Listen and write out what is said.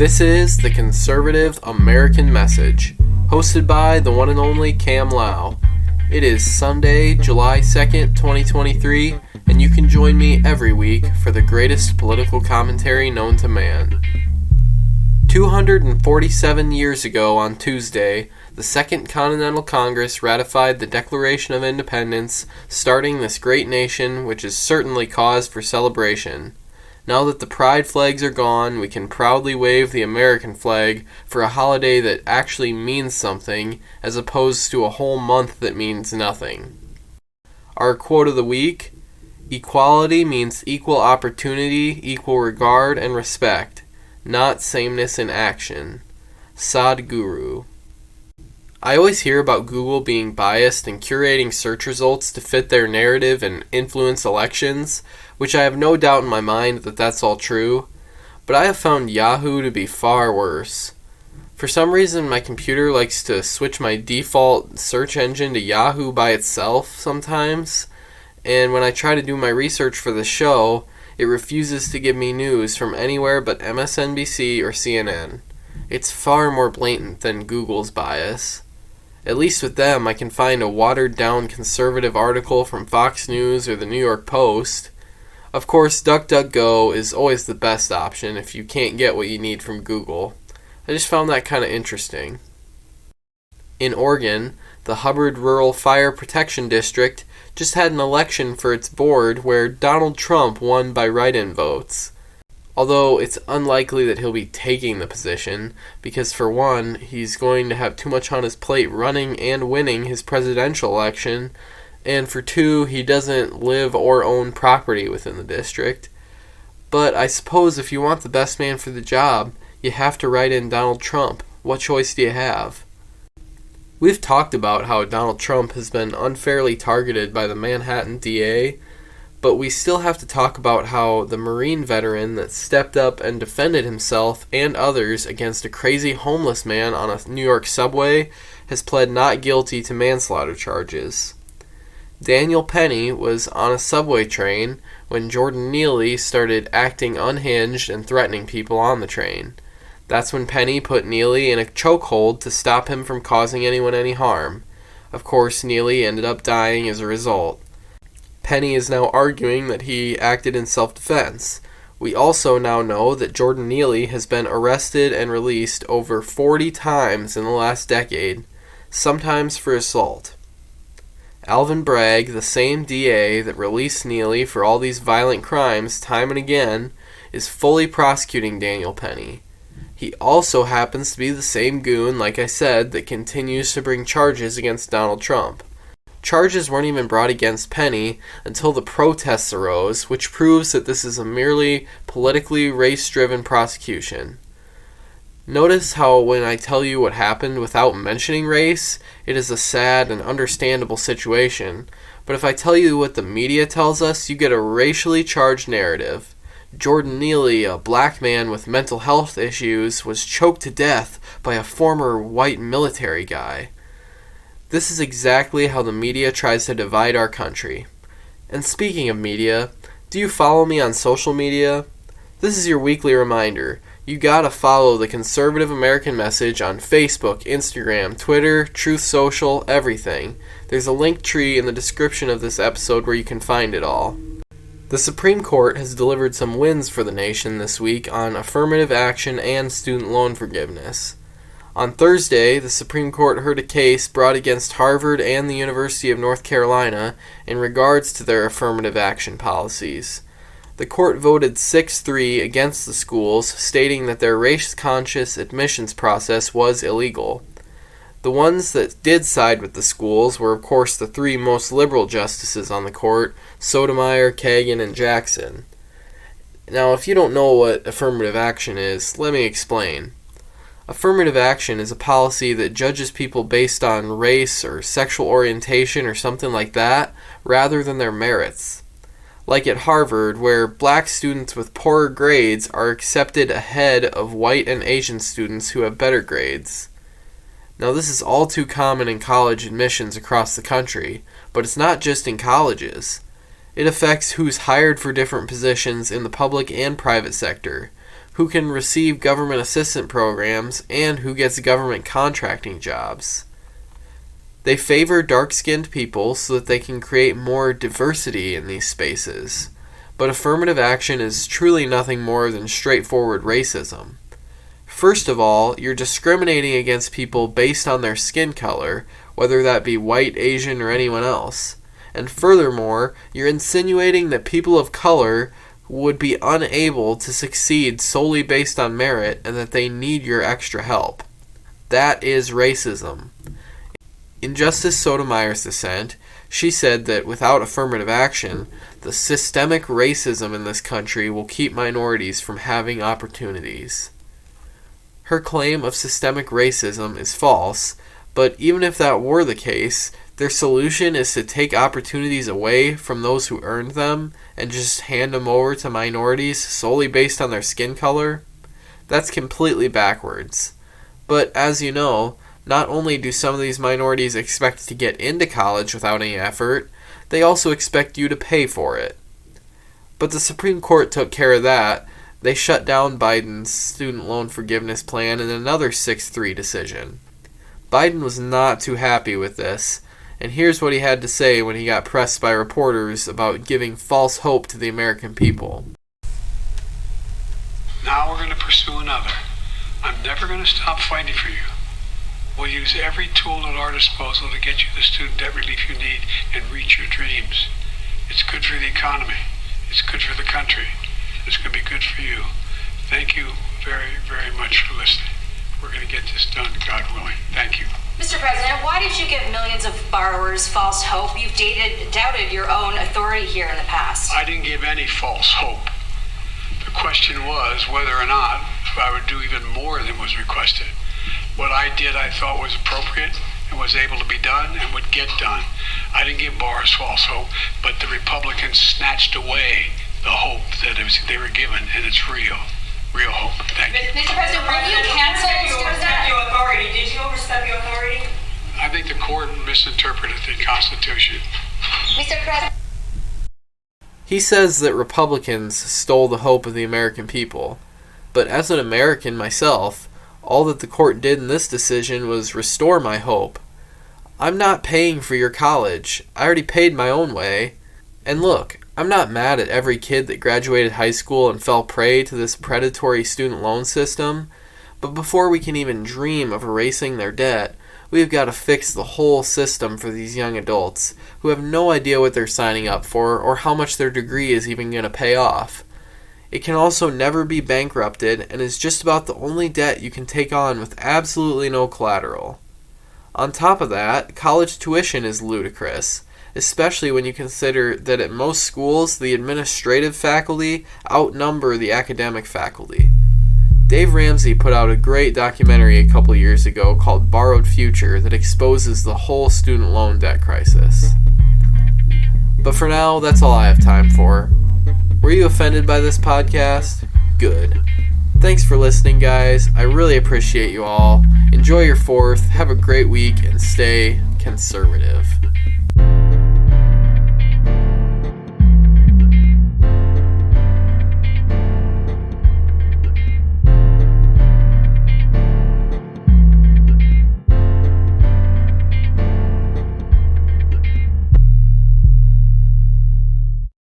This is the Conservative American Message, hosted by the one and only Cam Lau. It is Sunday, July 2nd, 2023, and you can join me every week for the greatest political commentary known to man. 247 years ago on Tuesday, the Second Continental Congress ratified the Declaration of Independence, starting this great nation, which is certainly cause for celebration. Now that the pride flags are gone, we can proudly wave the American flag for a holiday that actually means something, as opposed to a whole month that means nothing. Our quote of the week: equality means equal opportunity, equal regard, and respect, not sameness in action. Sadhguru. I always hear about Google being biased and curating search results to fit their narrative and influence elections, which I have no doubt in my mind that that's all true, but I have found Yahoo to be far worse. For some reason, my computer likes to switch my default search engine to Yahoo by itself sometimes, and when I try to do my research for the show, it refuses to give me news from anywhere but MSNBC or CNN. It's far more blatant than Google's bias. At least with them, I can find a watered-down conservative article from Fox News or the New York Post. Of course, DuckDuckGo is always the best option if you can't get what you need from Google. I just found that kind of interesting. In Oregon, the Hubbard Rural Fire Protection District just had an election for its board where Donald Trump won by write-in votes. Although it's unlikely that he'll be taking the position, because for one, he's going to have too much on his plate running and winning his presidential election, and for two, he doesn't live or own property within the district. But I suppose if you want the best man for the job, you have to write in Donald Trump. What choice do you have? We've talked about how Donald Trump has been unfairly targeted by the Manhattan DA, but we still have to talk about how the Marine veteran that stepped up and defended himself and others against a crazy homeless man on a New York subway has pled not guilty to manslaughter charges. Daniel Penny was on a subway train when Jordan Neely started acting unhinged and threatening people on the train. That's when Penny put Neely in a chokehold to stop him from causing anyone any harm. Of course, Neely ended up dying as a result. Penny is now arguing that he acted in self-defense. We also now know that Jordan Neely has been arrested and released over 40 times in the last decade, sometimes for assault. Alvin Bragg, the same DA that released Neely for all these violent crimes time and again, is fully prosecuting Daniel Penny. He also happens to be the same goon, like I said, that continues to bring charges against Donald Trump. Charges weren't even brought against Penny until the protests arose, which proves that this is a merely politically race-driven prosecution. Notice how when I tell you what happened without mentioning race, it is a sad and understandable situation, but if I tell you what the media tells us, you get a racially charged narrative. Jordan Neely, a black man with mental health issues, was choked to death by a former white military guy. This is exactly how the media tries to divide our country. And speaking of media, do you follow me on social media? This is your weekly reminder. You gotta follow the Conservative American Message on Facebook, Instagram, Twitter, Truth Social, everything. There's a link tree in the description of this episode where you can find it all. The Supreme Court has delivered some wins for the nation this week on affirmative action and student loan forgiveness. On Thursday, the Supreme Court heard a case brought against Harvard and the University of North Carolina in regards to their affirmative action policies. The court voted 6-3 against the schools, stating that their race-conscious admissions process was illegal. The ones that did side with the schools were, of course, the three most liberal justices on the court, Sotomayor, Kagan, and Jackson. Now, if you don't know what affirmative action is, let me explain. Affirmative action is a policy that judges people based on race or sexual orientation or something like that, rather than their merits. Like at Harvard, where black students with poorer grades are accepted ahead of white and Asian students who have better grades. Now, this is all too common in college admissions across the country, but it's not just in colleges. It affects who's hired for different positions in the public and private sector, who can receive government assistance programs, and who gets government contracting jobs. They favor dark-skinned people so that they can create more diversity in these spaces. But affirmative action is truly nothing more than straightforward racism. First of all, you're discriminating against people based on their skin color, whether that be white, Asian, or anyone else. And furthermore, you're insinuating that people of color would be unable to succeed solely based on merit and that they need your extra help. That is racism. In Justice Sotomayor's dissent, she said that without affirmative action, the systemic racism in this country will keep minorities from having opportunities. Her claim of systemic racism is false, but even if that were the case, their solution is to take opportunities away from those who earned them and just hand them over to minorities solely based on their skin color. That's completely backwards. But as you know, not only do some of these minorities expect to get into college without any effort, they also expect you to pay for it. But the Supreme Court took care of that. They shut down Biden's student loan forgiveness plan in another 6-3 decision. Biden was not too happy with this, and here's what he had to say when he got pressed by reporters about giving false hope to the American people. Now we're going to pursue another. I'm never going to stop fighting for you. We'll use every tool at our disposal to get you the student debt relief you need and reach your dreams. It's good for the economy. It's good for the country. It's going to be good for you. Thank you very, very much for listening. We're going to get this done, God willing. Thank you. Mr. President, why did you give millions of borrowers false hope? You've doubted your own authority here in the past. I didn't give any false hope. The question was whether or not I would do even more than was requested. What I did I thought was appropriate and was able to be done and would get done. I didn't give borrowers false hope, but the Republicans snatched away the hope that they were given, and it's real hope. Thank you. Mr. President, will you cancel your authority? Did you overstep your authority? I think the court misinterpreted the Constitution. Mr. President. He says that Republicans stole the hope of the American people. But as an American myself, all that the court did in this decision was restore my hope. I'm not paying for your college. I already paid my own way. And look, I'm not mad at every kid that graduated high school and fell prey to this predatory student loan system, but before we can even dream of erasing their debt, we've got to fix the whole system for these young adults who have no idea what they're signing up for or how much their degree is even going to pay off. It can also never be bankrupted and is just about the only debt you can take on with absolutely no collateral. On top of that, college tuition is ludicrous, especially when you consider that at most schools the administrative faculty outnumber the academic faculty. Dave Ramsey put out a great documentary a couple years ago called Borrowed Future that exposes the whole student loan debt crisis. But for now, that's all I have time for. Were you offended by this podcast? Good. Thanks for listening, guys. I really appreciate you all. Enjoy your 4th, have a great week, and stay conservative.